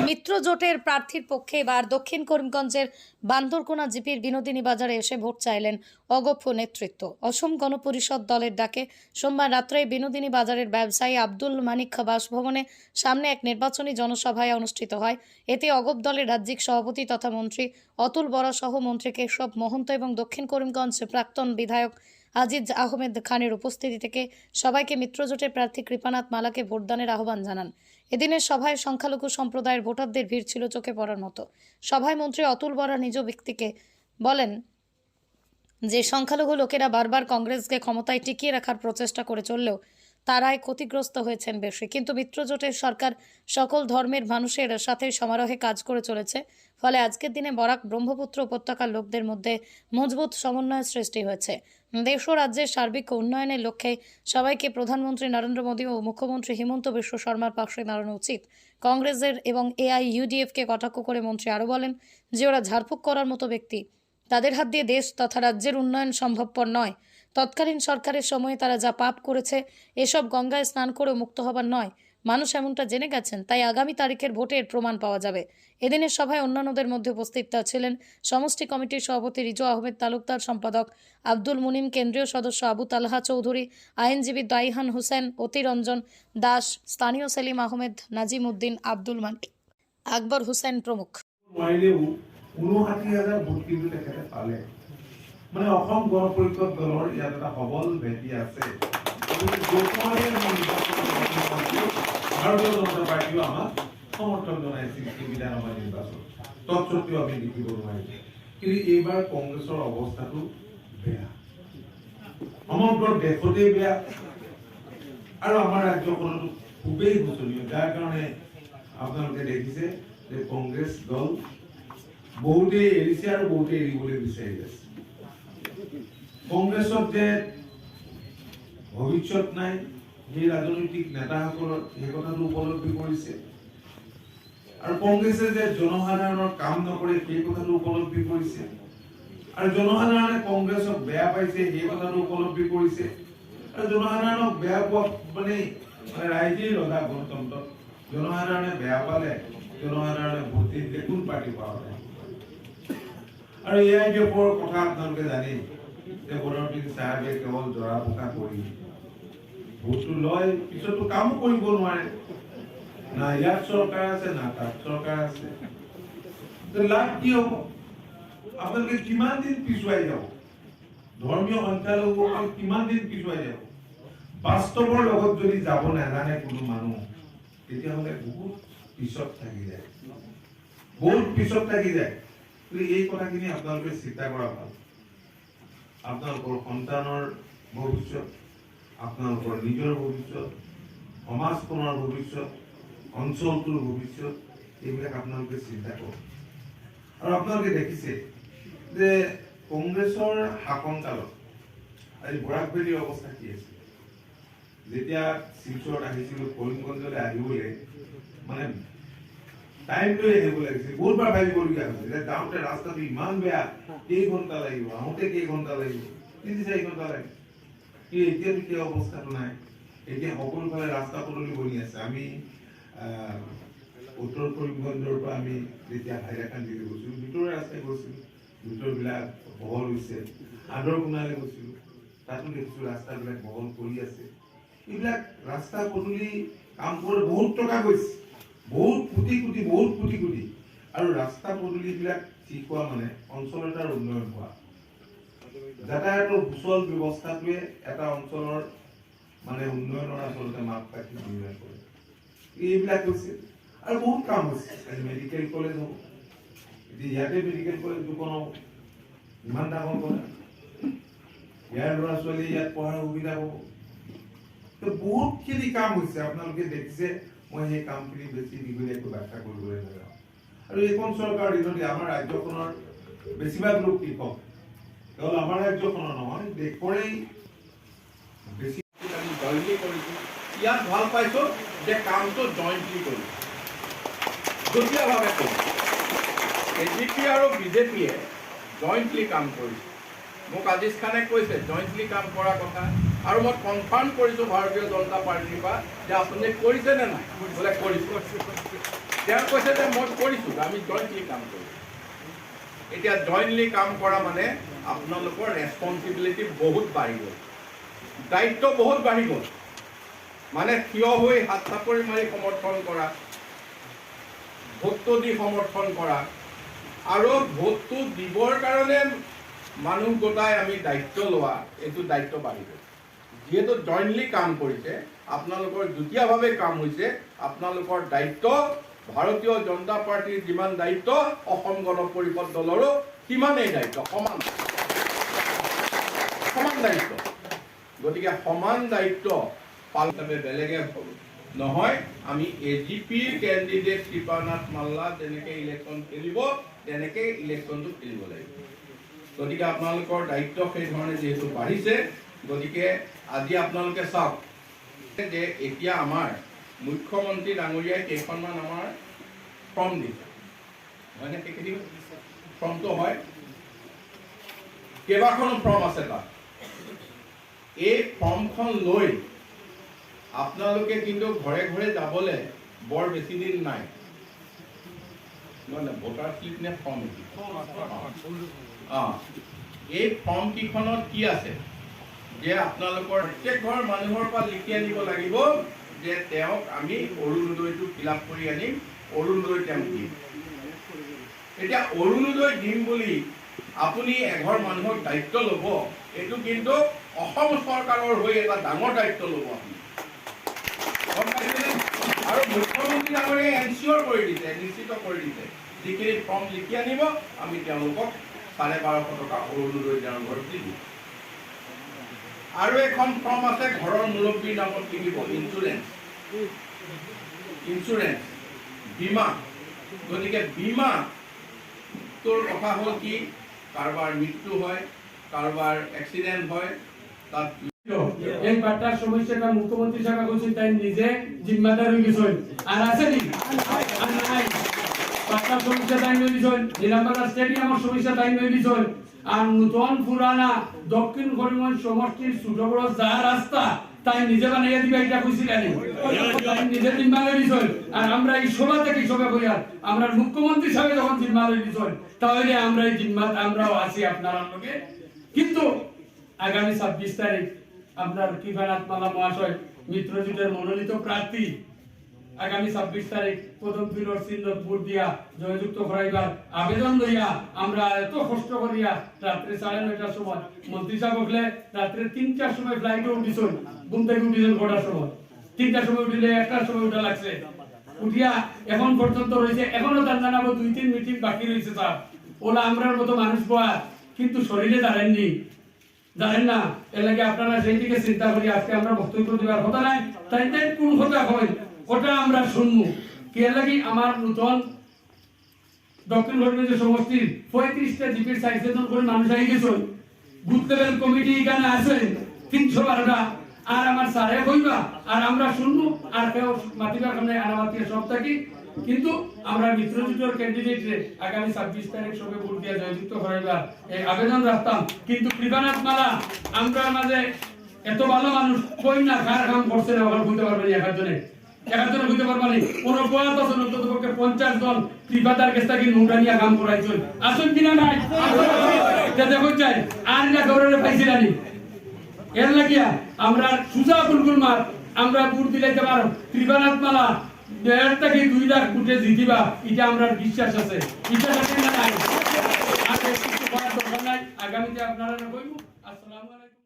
মিত্র জোটের প্রার্থীর পক্ষে এবার দক্ষিণ করিমগঞ্জের বান্দরকোনা জিপির বিনোদিনী বাজারে এসে ভোট চাইলেন অগপ্য নেতৃত্ব। অসম গণপরিষদ দলের ডাকে সোমবার রাত্রে বিনোদিনী বাজারের ব্যবসায়ী আব্দুল মানিক বাসভবনে সামনে এক নির্বাচনী জনসভায় অনুষ্ঠিত হয়। এতে অগপ দলের রাজ্যিক সভাপতি তথা মন্ত্রী অতুল বরা সহ মন্ত্রী কেশব মহন্ত এবং দক্ষিণ করিমগঞ্জ প্রাক্তন বিধায়ক আজিজ আহমেদ খানের উপস্থিতি থেকে সবাইকে মিত্রজোটের প্রার্থী কৃপানাথ মালাকে ভোটদানের আহ্বান জানান। এদিনের সভায় সংখ্যালঘু সম্প্রদায়ের ভোটারদের ভিড় ছিল চোখে পড়ার মতো। সভায় মন্ত্রী অতুল বরা নিজ ব্যক্তিকে বলেন যে সংখ্যালঘু লোকেরা বারবার কংগ্রেসকে ক্ষমতায় টিকিয়ে রাখার প্রচেষ্টা করে চললেও তারাই ক্ষতিগ্রস্ত হয়েছেন বেশি, কিন্তু মিত্রজোটের সরকার সকল ধর্মের মানুষের সাথে সমারোহে কাজ করে চলেছে। ফলে আজকের দিনে বরাক ব্রহ্মপুত্র উপত্যকার লোকদের মধ্যে মজবুত সমন্বয়ের সৃষ্টি হয়েছে। দেশ ও রাজ্যের সার্বিক উন্নয়নের লক্ষ্যে সবাইকে প্রধানমন্ত্রী নরেন্দ্র মোদী ও মুখ্যমন্ত্রী হিমন্ত বিশ্ব শর্মার পাশে দাঁড়ানো উচিত। কংগ্রেসের এবং এআইইউডিএফকে কটাক্ষ করে মন্ত্রী আরও বলেন যে ওরা ঝাড়ফুঁক করার মতো ব্যক্তি, তাদের হাত দিয়ে দেশ তথা রাজ্যের উন্নয়ন সম্ভবপর নয়। তৎকালীন সরকারের সময়ে তারা যা পাপ করেছে এসব গঙ্গায় স্নান করে মুক্ত হবার নয়। মানুষ এমনটা জেনে গেছেন, তাই আগামী তারিখের ভোটের প্রমাণ পাওয়া যাবে। এদিনের সভায় অন্যান্যদের মধ্যে উপস্থিত ছিলেন সমষ্টি কমিটির সভাপতি রিজু আহমেদ তালুকদার, সম্পাদক আব্দুল মুনিম, কেন্দ্রীয় সদস্য আবু তালহা চৌধুরী, আইনজীবী দাইহান হোসেন, অতিরঞ্জন দাস, স্থানীয় সেলিম আহমেদ, নাজিম উদ্দিন, আব্দুল মানিক, আকবর হোসেন প্রমুখ। 59,000 ভোট কিন্তু তেখেতে পালে। মানে অসম গণপৰিষদ দলৰ ইয়াত এটা সবল ভেটি আছে। ভাৰতীয় জনতা পাৰ্টীও আমাক সমৰ্থন জনাইছিল এই বিধানসভা নিৰ্বাচন, তৎসত্ত্বেও আমি জিকিব নোৱাৰিলো। কিন্তু এইবাৰ কংগ্ৰেছৰ অৱস্থাটো বেয়া, সমগ্ৰ দেশতে বেয়া আৰু আমাৰ ৰাজ্যখনতো খুবেই শোচনীয়। যাৰ কাৰণে আপোনালোকে দেখিছে যে কংগ্ৰেছ দল বহুতে এৰিছে আৰু বহুতে এৰিবলৈ বিচাৰি আছে। কংগ্ৰেছত যে ভৱিষ্যত নাই সেই ৰাজনৈতিক নেতাসকলৰ সেই কথাটো উপলব্ধি কৰিছে, আৰু কংগ্ৰেছে যে জনসাধাৰণৰ কাম নকৰে সেই কথাটো উপলব্ধি কৰিছে, আৰু জনসাধাৰণে কংগ্ৰেছক বেয়া পাইছে সেই কথাটো উপলব্ধি কৰিছে। আৰু জনসাধাৰণক বেয়া পোৱা মানে ৰাইজেই ৰজা গণতন্ত্ৰত। জনসাধাৰণে বেয়া পালে জনসাধাৰণে ভোট দিলে কোন পাৰ্টি পাব। আৰু এআইইউডিএফৰ কথা আপোনালোকে জানেই যে বদৰুদ্দিন চাহাবে কেৱল জৰা ফুকা কৰি ভোটটো লয়, পিছতো কামো কৰিব নোৱাৰে। না ইয়াত চৰকাৰ আছে না তাত চৰকাৰ আছে, লাভ কি হ'ব? আপোনালোকে কিমান দিন পিছুৱাই যাব? ধৰ্মীয় সংখ্যালঘুসকল কিমান দিন পিছুৱাই যাব? বাস্তৱৰ লগত যদি যাব নাজানে কোনো মানুহ, তেতিয়াহ'লে বহুত পিছত থাকি যায়, বহুত পিছত থাকি যায়। এই কথাখিনি আপোনালোকে চিন্তা কৰা ভাল। আপোনালোকৰ সন্তানৰ ভৱিষ্যত, আপোনালোকৰ নিজৰ ভৱিষ্যত, সমাজখনৰ ভৱিষ্যত, অঞ্চলটোৰ ভৱিষ্যত, এইবিলাক আপোনালোকে চিন্তা কৰক। আৰু আপোনালোকে দেখিছে যে কংগ্ৰেছৰ শাসনকালত আজি বৰাক ভেলীৰ অৱস্থা কি আছিল। যেতিয়া শিলচৰত আহিছিলোঁ কৰিমগঞ্জলৈ আহিবলৈ মানে টাইম লৈ আহিব লাগিছিল, বহুতবাৰ ভাবিবলগীয়া হৈছিল যে যাওঁতে ৰাস্তাটো ইমান বেয়া, কেইঘণ্টা লাগিব, আহোঁতে কেইঘণ্টা লাগিব, 3-4 ঘণ্টা লাগিব। কিন্তু এতিয়াতো সেই অৱস্থাটো নাই। এতিয়া সকলোফালে ৰাস্তা পদূলি বনি আছে। আমি উত্তৰ কৰিমগঞ্জৰ পৰা আমি যেতিয়া হাইলাকান্দিলৈ গৈছিলোঁ, ভিতৰৰ ৰাস্তাই গৈছিলোঁ, ভিতৰবিলাক বহল হৈছে। আদৰকোণালৈ গৈছিলোঁ, তাতো দেখিছোঁ ৰাস্তাবিলাক বহল কৰি আছে। এইবিলাক ৰাস্তা পদূলি কাম কৰি বহুত টকা গৈছে, বহুত কোটি কোটি, বহুত কোটি কোটি। আৰু ৰাস্তা পদূলিবিলাক ঠিক হোৱা মানে অঞ্চল এটাৰ উন্নয়ন হোৱা। যাতায়াতৰ সুচল ব্যৱস্থাটোৱে এটা অঞ্চলৰ মানে উন্নয়নৰ আচলতে মাপকাঠি নিৰ্ণয় কৰে। এইবিলাক হৈছে আৰু বহুত কাম হৈছে। আজি মেডিকেল কলেজ হ'ব, এতিয়া ইয়াতে মেডিকেল কলেজ দুখন হ'ব, ইমান ডাঙৰ কথা। ইয়াৰ ল'ৰা ছোৱালী ইয়াত পঢ়াৰ সুবিধা হ'ব। বহুতখিনি কাম হৈছে, আপোনালোকে দেখিছে। মই সেই কামখিনি বেছি দীঘলীয়াকৈ ব্যাখ্যা কৰিবলৈ নাযাওঁ। আৰু এইখন চৰকাৰৰ দিনতে আমাৰ ৰাজ্যখনৰ বেছিভাগ লোক কৃষক, কেৱল আমাৰ ৰাজ্যখনৰ নহয় দেশৰেই বেছি আমি জইণ্টলি কৰিছোঁ। ইয়াত ভাল পাইছোঁ যে কামটো জইণ্টলি কৰিছোঁ, যুটীয়াভাৱে কৰিছোঁ। এজিপি আৰু বিজেপিয়ে জইণ্টলি কাম কৰিছে। মোক আজিজ খানে কৈছে জইণ্টলি কাম কৰাৰ কথা। আৰু মই কনফাৰ্ম কৰিছোঁ ভাৰতীয় জনতা পাৰ্টিৰ পৰা যে আপুনি কৰিছেনে নাই, বোলে কৰিছোঁ। তেওঁ কৈছে যে মই কৰিছোঁ, আমি জইণ্টলি কাম কৰিছোঁ। এতিয়া জইণ্টলি কাম কৰা মানে আপোনালোকৰ ৰেছপনচিবিলিটি বহুত বাঢ়ি গ'ল, দায়িত্ব বহুত বাঢ়ি গ'ল। মানে থিয় হৈ হাত চাপৰি মাৰি সমৰ্থন কৰা, ভোটটো দি সমৰ্থন কৰা, আৰু ভোটটো দিবৰ কাৰণে মানুহ গোটাই আমি দায়িত্ব লোৱা, এইটো দায়িত্ব বাঢ়ি গ'ল। যিহেতু জইণ্টলি কাম কৰিছে, আপোনালোকৰ যুটীয়াভাৱে কাম হৈছে, আপোনালোকৰ দায়িত্ব ভাৰতীয় জনতা পাৰ্টিৰ যিমান দায়িত্ব, অসম গণ পৰিষদ দলৰো সিমানেই দায়িত্ব, সমান দায়িত্ব। গতিকে সমান দায়িত্ব পালন বেলেগে নহয়, আমি AGPৰ কেণ্ডিডেট কৃপানাথ মাল্লা যেনেকে ইলেকশ্যন খেলিব, তেনেকে ইলেকশ্যনটো খেলিব লাগিব। গতিকে আপোনালোকৰ দায়িত্ব সেই ধৰণে যিহেতু বাঢ়িছে, গতিকে আজি আপোনালোকে চাওক যে এতিয়া আমাৰ মুখ্যমন্ত্ৰী ডাঙৰীয়াই কেইখনমান আমাৰ ফৰ্ম দিছে, হয়নে? সেইখিনি ফৰ্মটো হয়, কেইবাখনো ফৰ্ম আছে তাত। এই ফৰ্মখন লৈ আপোনালোকে কিন্তু ঘৰে ঘৰে যাবলৈ বৰ বেছি দিন নাই। নহয়, ভোটাৰ শ্লিপ নে ফৰ্ম? এই ফৰ্ম কেইখনত কি আছে যে আপোনালোকৰ প্ৰত্যেক ঘৰ মানুহৰ পৰা লিখি আনিব লাগিব যে তেওঁক আমি অৰুণোদয়টো ফিল আপ কৰি আনিম, অৰুণোদয় তেওঁক দিম। এতিয়া অৰুণোদয় দিম বুলি আপুনি এঘৰ মানুহক দায়িত্ব ল'ব, এইটো কিন্তু অসম চৰকাৰৰ হৈ এটা ডাঙৰ দায়িত্ব ল'ব আপুনি, গম পাইছেনে? আৰু মুখ্যমন্ত্ৰী ডাঙৰীয়াই এনচিয়ৰ কৰি দিছে, নিশ্চিত কৰি দিছে, যিখিনি ফৰ্ম লিখি আনিব আমি তেওঁলোকক 1250 টকা অৰুণোদয় তেওঁৰ ঘৰত দি দিম। আৰু এখন ফৰ্ম আছে ঘৰৰ মুৰব্বীৰ নামত লিখিব ইঞ্চুৰেঞ্চ, বীমা। গতিকে বীমাটোৰ কথা হ'ল কি, কাৰোবাৰ মৃত্যু হয়, কাৰোবাৰ এক্সিডেণ্ট হয়, তাত এই বার্তার সমস্যাটা মুখ্যমন্ত্রী সাহেব বলছেন তাই নিজে জিম্মাদার হয়ে গেছেন, আর আছে নি? আর নাই। বার্তার সমস্যা তাই হয়ে গেছেন, নীলাম্বালা স্টেডিয়ামের সমস্যা তাই হয়ে গেছেন, আর নতুন পুরানা দক্ষিণ করিমগঞ্জ সমষ্টির ছোট বড় যা রাস্তা তাই নিজে বানাইয়া দিবে, এটা কইছিলেন, তাই নিজে জিম্মা হয়ে গেছেন। আর আমরা এই সভা থেকে সভা কইয়া আমরা মুখ্যমন্ত্রী সাহেব যখন জিম্মা হয়ে গেছেন, তাহলে আমরা এই জিম্মা আমরাও আছি আপনার লগে। কিন্তু আগামী 26 তারিখ আপনার কৃপানাথ মাল্লা মহাশয় মিত্রজোটের মনোনীত প্রার্থী, আগামী 26 তারিখ প্রথম ফিরর চিহ্ন ভোট দিয়া জয়যুক্ত করাইবার আবেদন লইয়া আমরা এত কষ্ট করিয়া রাত্রে 9:30টার সময় মন্ত্রী সাহেব উঠলে রাত্রে 3টার সময় ফ্লাইটে উঠিছেন, ঘুম থেকে উঠিছেন 9টার সময়, 3টার সময় উঠিলে 1টার সময় উঠা লাগছে, উঠিয়া এখন পর্যন্ত রয়েছে, এখনো তার জানাবো 2-3 মিটিং বাকি রয়েছে স্যার। ওলা আমরার মতো মানুষ পাওয়া কিন্তু শরীরে দাঁড়াননি, জানেন না, এর লাগে আপনারা সেই দিকে চিন্তা করি আজকে আমরা বক্তব্য দেওয়ার কথা নাই, তাই তাই কোন কথা হয় ওটা আমরা শুনবো। কি এর লাগে আমার নতুন দক্ষিণ করিমগঞ্জ সমষ্টির 35টা জিপির সাইজের করে মানুষ আই গেছেন, বুথ লেভেল কমিটি এখানে আছে 312টা, আর আমার সারে কইবা আর আমরা শুনবো, আর কেউ মাতিবার সামনে আনামাতিয়ে সব থাকি। কিন্তু আমরা মিত্রজোটের ক্যান্ডিডেটরে আগামী 26 তারিখ সবে ভোট দিয়ে জয়যুক্ত করাইবার এই আবেদন রাখতাম। কিন্তু কৃপানাথ মালা আমরা মাঝে এত ভালো মানুষ কই না কার কাম করছে না, ওখানে বুঝতে পারবেন একাজনে বুঝতে পারবেন কোন বয়াত আছে অন্তত পক্ষে 50 জন কৃপাতার কাছ থেকে নোটা নিয়ে কাম করাইছেন, আসুন কিনা নাই দেখো চাই আর না গৌরবে পাইছিলানি। এর লাগিয়া আমরা সুজা বুলবুল মার আমরা ভোট দিলাইতে পারো, কৃপানাথ মালা 1.5 থেকে 2 লাখ ভোটে জিতিবা, এটা আমরা বিশ্বাস আছে, বিশ্বাস আছে না নাই? আর কিছু বলার দরকার নাই, আগামীতে আপনারা কইবো। আসসালামু আলাইকুম।